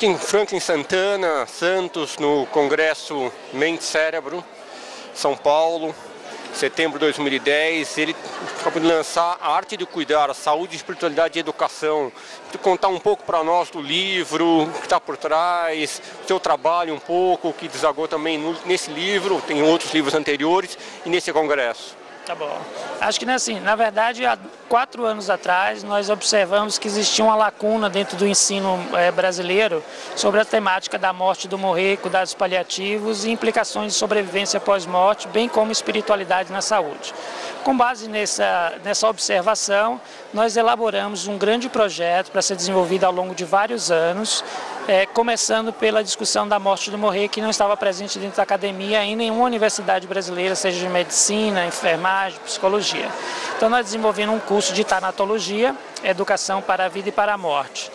aqui em Franklin Santana, Santos, no Congresso Mente Cérebro, São Paulo, setembro de 2010. Ele acabou de lançar A Arte de Cuidar, a Saúde, Espiritualidade e Educação. De contar um pouco para nós do livro, o que está por trás, o seu trabalho um pouco, o que desagou também nesse livro, tem outros livros anteriores e nesse congresso. Tá bom. Acho que, assim, na verdade, há 4 anos atrás, nós observamos que existia uma lacuna dentro do ensino brasileiro sobre a temática da morte, do morrer, cuidados paliativos e implicações de sobrevivência pós-morte, bem como espiritualidade na saúde. Com base nessa observação, nós elaboramos um grande projeto para ser desenvolvido ao longo de vários anos, começando pela discussão da morte e do morrer, que não estava presente dentro da academia em nenhuma universidade brasileira, seja de medicina, enfermagem, psicologia. Então nós desenvolvemos um curso de tanatologia, educação para a vida e para a morte.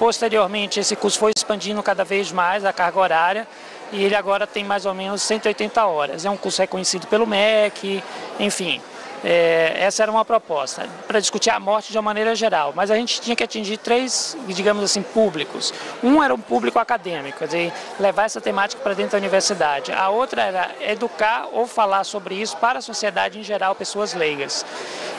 Posteriormente, esse curso foi expandindo cada vez mais a carga horária, e ele agora tem mais ou menos 180 horas. É um curso reconhecido pelo MEC, enfim. Essa era uma proposta, para discutir a morte de uma maneira geral, mas a gente tinha que atingir 3, digamos assim, públicos. Um era um público acadêmico, quer dizer, levar essa temática para dentro da universidade. A outra era educar ou falar sobre isso para a sociedade em geral, pessoas leigas.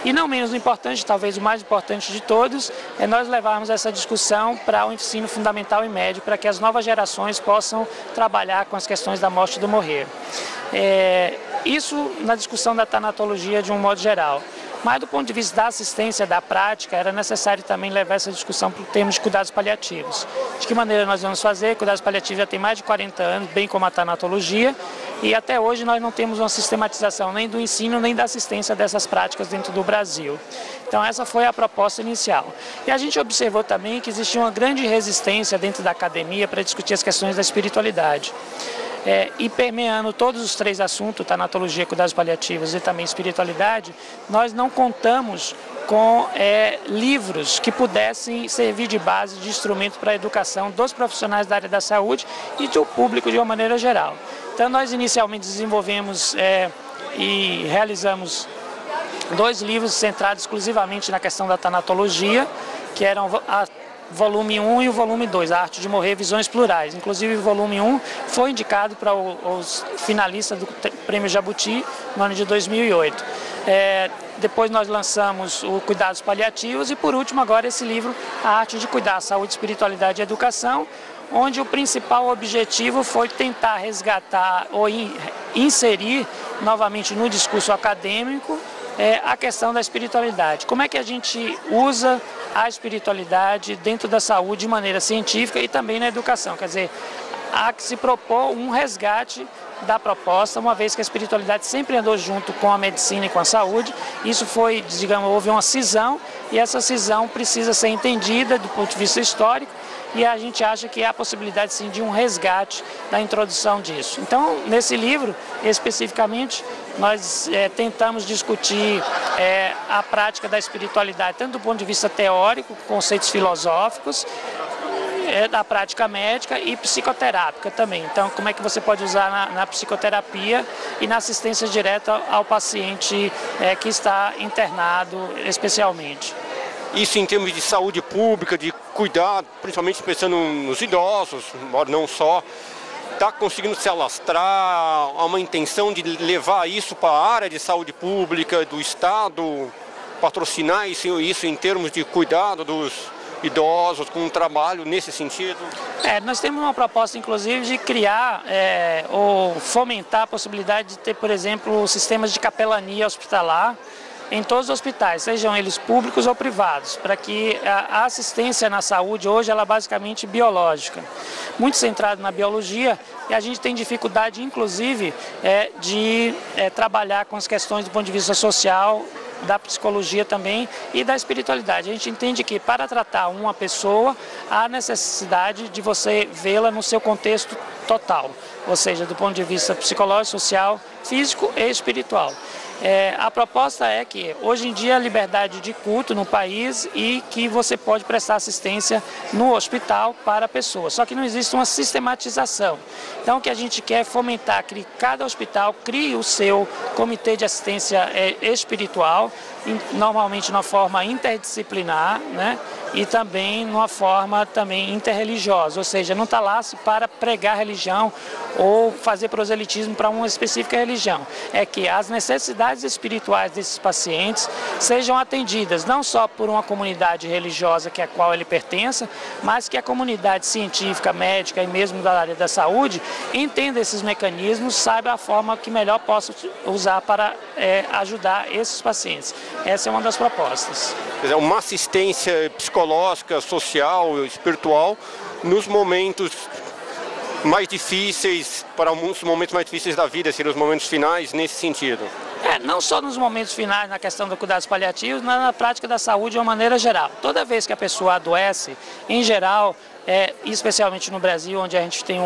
E não menos importante, talvez o mais importante de todos, é nós levarmos essa discussão para o ensino fundamental e médio, para que as novas gerações possam trabalhar com as questões da morte e do morrer. Isso na discussão da tanatologia de um modo geral. Mas do ponto de vista da assistência, da prática, era necessário também levar essa discussão para o tema de cuidados paliativos. De que maneira nós vamos fazer? Cuidados paliativos já tem mais de 40 anos, bem como a tanatologia, e até hoje nós não temos uma sistematização nem do ensino, nem da assistência dessas práticas dentro do Brasil. Então essa foi a proposta inicial. E a gente observou também que existia uma grande resistência dentro da academia para discutir as questões da espiritualidade. E permeando todos os 3 assuntos, tanatologia, cuidados paliativos e também espiritualidade, nós não contamos com livros que pudessem servir de base, de instrumento para a educação dos profissionais da área da saúde e do público de uma maneira geral. Então nós inicialmente desenvolvemos e realizamos 2 livros centrados exclusivamente na questão da tanatologia, que eram volume 1 e o volume 2, A Arte de Morrer, Visões Plurais. Inclusive o volume 1 foi indicado para os finalistas do Prêmio Jabuti no ano de 2008. Depois nós lançamos o Cuidados Paliativos e por último agora esse livro, A Arte de Cuidar, Saúde, Espiritualidade e Educação, onde o principal objetivo foi tentar resgatar ou inserir novamente no discurso acadêmico a questão da espiritualidade. Como é que a gente usa a espiritualidade dentro da saúde de maneira científica e também na educação? Quer dizer, há que se propor um resgate da proposta, uma vez que a espiritualidade sempre andou junto com a medicina e com a saúde. Isso foi, digamos, houve uma cisão e essa cisão precisa ser entendida do ponto de vista histórico e a gente acha que há a possibilidade sim de um resgate da introdução disso. Então, nesse livro, especificamente, nós tentamos discutir a prática da espiritualidade, tanto do ponto de vista teórico, conceitos filosóficos, da prática médica e psicoterápica também. Então, como é que você pode usar na psicoterapia e na assistência direta ao paciente que está internado especialmente. Isso em termos de saúde pública, de cuidar, principalmente pensando nos idosos, não só, está conseguindo se alastrar, há uma intenção de levar isso para a área de saúde pública, do Estado, patrocinar isso em termos de cuidado dos idosos, com um trabalho nesse sentido? Nós temos uma proposta, inclusive, de criar ou fomentar a possibilidade de ter, por exemplo, sistemas de capelania hospitalar em todos os hospitais, sejam eles públicos ou privados, para que a assistência na saúde hoje ela é basicamente biológica, muito centrada na biologia, e a gente tem dificuldade, inclusive, de trabalhar com as questões do ponto de vista social, da psicologia também e da espiritualidade. A gente entende que para tratar uma pessoa há necessidade de você vê-la no seu contexto total. ou seja, do ponto de vista psicológico, social, físico e espiritual. A proposta é que hoje em dia a liberdade de culto no país e que você pode prestar assistência no hospital para a pessoa, só que não existe uma sistematização. Então o que a gente quer é fomentar que cada hospital crie o seu comitê de assistência espiritual, normalmente de uma forma interdisciplinar, né? E também numa forma também interreligiosa, ou seja, não está lá para pregar religião ou fazer proselitismo para uma específica religião. É que as necessidades espirituais desses pacientes sejam atendidas não só por uma comunidade religiosa que a qual ele pertença, mas que a comunidade científica, médica e mesmo da área da saúde entenda esses mecanismos, saiba a forma que melhor possa usar para ajudar esses pacientes. Essa é uma das propostas. Quer dizer, uma assistência psicológica, social, espiritual, nos momentos mais difíceis, para alguns momentos mais difíceis da vida, seriam os momentos finais, nesse sentido. Não só nos momentos finais, na questão do cuidados paliativos, mas na prática da saúde de uma maneira geral. Toda vez que a pessoa adoece, em geral, especialmente no Brasil, onde a gente tem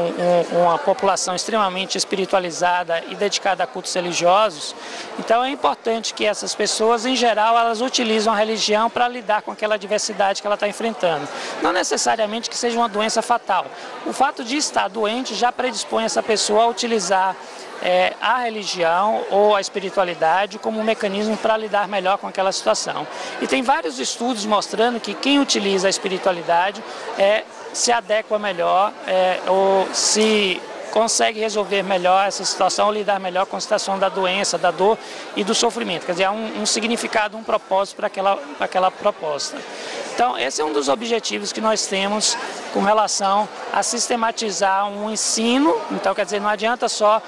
uma população extremamente espiritualizada e dedicada a cultos religiosos, então é importante que essas pessoas, em geral, elas utilizam a religião para lidar com aquela adversidade que ela está enfrentando. Não necessariamente que seja uma doença fatal. O fato de estar doente já predispõe essa pessoa a utilizar a religião ou a espiritualidade como um mecanismo para lidar melhor com aquela situação. E tem vários estudos mostrando que quem utiliza a espiritualidade se adequa melhor ou se consegue resolver melhor essa situação ou lidar melhor com a situação da doença, da dor e do sofrimento. Quer dizer, há um significado, um propósito para aquela proposta. Então, esse é um dos objetivos que nós temos com relação a sistematizar um ensino. Então, quer dizer, não adianta só,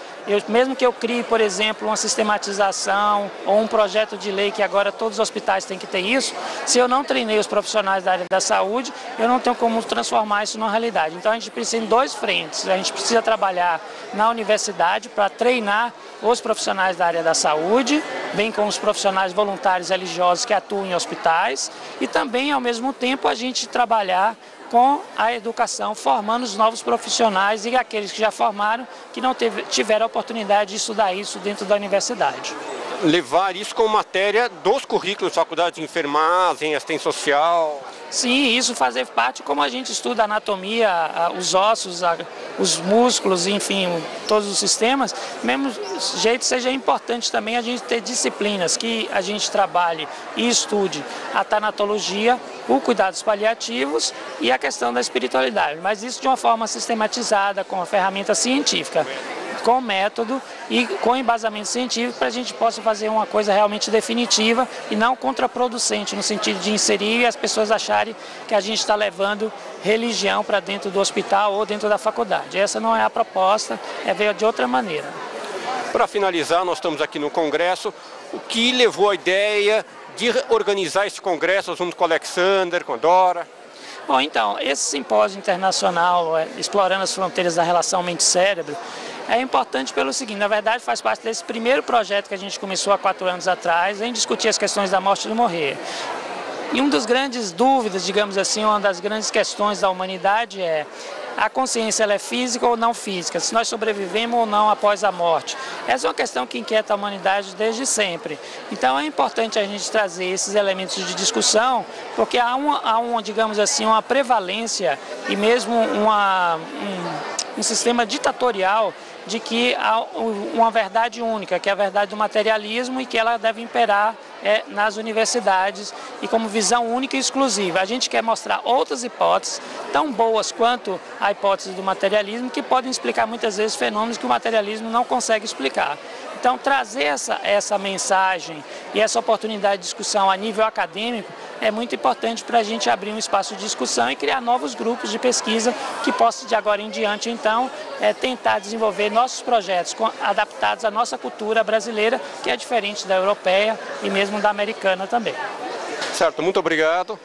mesmo que eu crie, por exemplo, uma sistematização ou um projeto de lei que agora todos os hospitais têm que ter isso, se eu não treinei os profissionais da área da saúde, eu não tenho como transformar isso numa realidade. Então, a gente precisa em dois frentes. A gente precisa trabalhar na universidade para treinar os profissionais da área da saúde, bem como os profissionais voluntários religiosos que atuam em hospitais, e também, ao mesmo tempo, a gente trabalhar com a educação, formando os novos profissionais e aqueles que já formaram, que não tiveram a oportunidade de estudar isso dentro da universidade. Levar isso como matéria dos currículos, faculdade de enfermagem, assistência social. Sim, isso fazer parte, como a gente estuda a anatomia, os ossos, os músculos, enfim, todos os sistemas, mesmo jeito seja importante também a gente ter disciplinas que a gente trabalhe e estude a tanatologia, o cuidados paliativos e a questão da espiritualidade, mas isso de uma forma sistematizada, com a ferramenta científica, com método e com embasamento científico, para a gente possa fazer uma coisa realmente definitiva e não contraproducente, no sentido de inserir e as pessoas acharem que a gente está levando religião para dentro do hospital ou dentro da faculdade. Essa não é a proposta, veio de outra maneira. Para finalizar, nós estamos aqui no Congresso. O que levou a ideia de organizar esse congresso junto com o Alexander, com a Dora? Bom, então, esse simpósio internacional, explorando as fronteiras da relação mente-cérebro, é importante pelo seguinte: na verdade faz parte desse primeiro projeto que a gente começou há 4 anos atrás, em discutir as questões da morte e do morrer. E uma das grandes dúvidas, digamos assim, uma das grandes questões da humanidade é: a consciência ela é física ou não física? Se nós sobrevivemos ou não após a morte? Essa é uma questão que inquieta a humanidade desde sempre. Então é importante a gente trazer esses elementos de discussão, porque há digamos assim, uma prevalência e mesmo um sistema ditatorial de que há uma verdade única, que é a verdade do materialismo, e que ela deve imperar nas universidades e como visão única e exclusiva. A gente quer mostrar outras hipóteses, tão boas quanto a hipótese do materialismo, que podem explicar muitas vezes fenômenos que o materialismo não consegue explicar. Então, trazer essa mensagem e essa oportunidade de discussão a nível acadêmico é muito importante para a gente abrir um espaço de discussão e criar novos grupos de pesquisa que possam, de agora em diante, então, tentar desenvolver nossos projetos adaptados à nossa cultura brasileira, que é diferente da europeia e mesmo da americana também. Certo, muito obrigado.